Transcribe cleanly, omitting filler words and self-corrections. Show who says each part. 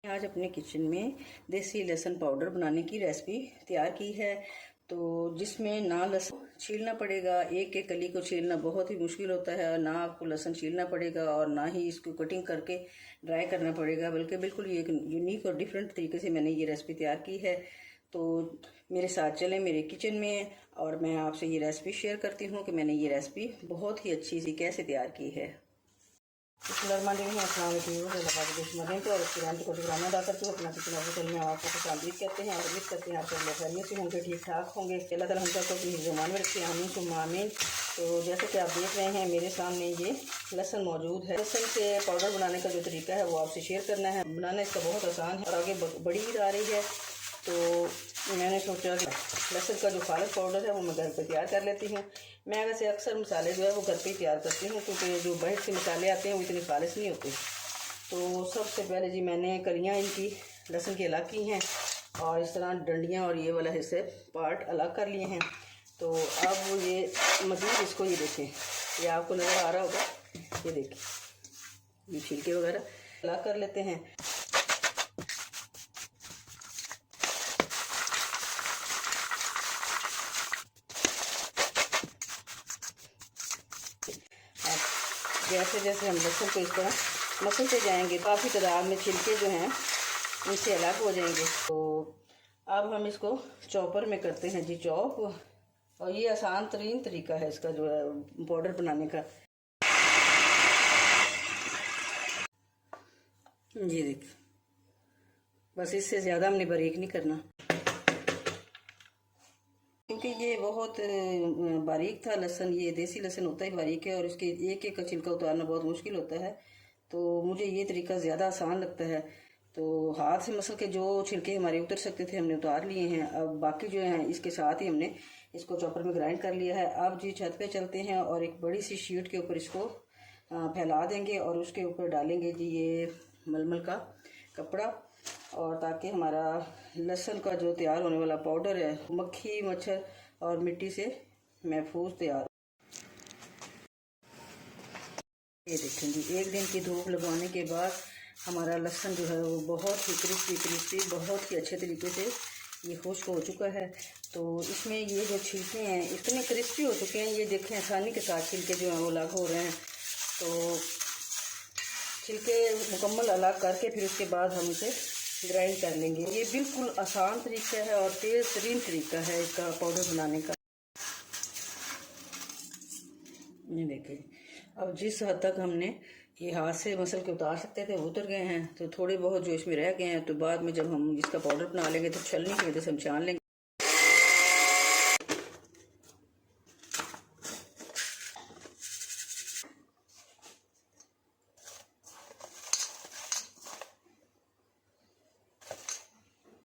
Speaker 1: आज अपने किचन में देसी लहसुन पाउडर बनाने की रेसिपी तैयार की है। तो जिसमें ना लहसुन छीलना पड़ेगा, एक एक कली को छीलना बहुत ही मुश्किल होता है, ना आपको लहसुन छीलना पड़ेगा और ना ही इसको कटिंग करके ड्राई करना पड़ेगा, बल्कि बिल्कुल ये एक यूनिक और डिफरेंट तरीके से मैंने ये रेसिपी तैयार की है। तो मेरे साथ चलें मेरे किचन में और मैं आपसे ये रेसिपी शेयर करती हूँ कि मैंने ये रेसिपी बहुत ही अच्छी सी कैसे तैयार की है। और उसके रंग को दुराना अदा करते हुए अपना किचन ऑफिसल में आपको खुश आमदीद करते हैं और उम्मीद करते हैं आप सब लोग खैरियत से होंगे, ठीक ठाक होंगे। अल्लाह ताला हम सबको अपनी ज़ुबान में रखे, आमीन सुम्मा आमीन। तो जैसे कि आप देख रहे हैं मेरे सामने ये लहसुन मौजूद है। लहसुन से पाउडर बनाने का जो तरीका है वो आपसे शेयर करना है। बनाना इसका बहुत आसान है और आगे बड़ी ईद आ रही है, तो मैंने सोचा कि लहसुन का जो खालिद पाउडर है वो मैं घर पर तैयार कर लेती हूँ। मैं वैसे अक्सर मसाले जो है वो घर पे ही तैयार करती हूँ, क्योंकि जो बाहर से मसाले आते हैं वो इतने खालिश नहीं होते। तो सबसे पहले जी मैंने कलियाँ इनकी लहसुन की अलग की हैं और इस तरह डंडियाँ और ये वाला हिस्से पार्ट अलग कर लिए हैं। तो अब ये मज़ीद इसको ये देखें, ये आपको नज़र आ रहा होगा, ये देखिए ये छिलके वगैरह अलग कर लेते हैं। जैसे जैसे हम लहसुन को इस तरह मसलते जाएंगे काफ़ी तादाद में छिलके जो हैं इनसे अलग हो जाएंगे। तो अब हम इसको चॉपर में करते हैं जी चॉप, और ये आसान तरीन तरीका है इसका जो है पाउडर बनाने का। जी देखिए, बस इससे ज़्यादा हमने बारीक नहीं करना, क्योंकि ये बहुत बारीक था लहसुन। ये देसी लहसुन होता ही बारीक है और इसके एक एक का छिलका उतारना बहुत मुश्किल होता है। तो मुझे ये तरीका ज़्यादा आसान लगता है। तो हाथ से मसल के जो छिलके हमारे उतर सकते थे हमने उतार लिए हैं। अब बाकी जो हैं इसके साथ ही हमने इसको चॉपर में ग्राइंड कर लिया है। अब जी छत पे चलते हैं और एक बड़ी सी शीट के ऊपर इसको फैला देंगे और उसके ऊपर डालेंगे जी ये मलमल का कपड़ा, और ताकि हमारा लहसुन का जो तैयार होने वाला पाउडर है मक्खी मच्छर और मिट्टी से महफूज तैयार। ये देखें जी, एक दिन की धूप लगवाने के बाद हमारा लहसुन जो है वो बहुत ही क्रिस्पी बहुत ही अच्छे तरीके से ये खुश्क हो चुका है। तो इसमें ये जो छिलके हैं इतने क्रिस्पी हो चुके हैं, ये देखें आसानी के साथ छिलके जो हैं वो अलग हो रहे हैं। तो छिलके मुकम्मल अलग करके फिर उसके बाद हम इसे ग्राइंड कर लेंगे। ये बिल्कुल आसान तरीका है और तेज़ तरीन तरीका है इसका पाउडर बनाने का। ये देखें, अब जिस हद तक हमने ये हाथ से मसल के उतार सकते थे वो उतर गए हैं। तो थोड़े बहुत जो इसमें रह गए हैं तो बाद में जब हम इसका पाउडर बना लेंगे तो छलनी की वजह से हम छान लेंगे।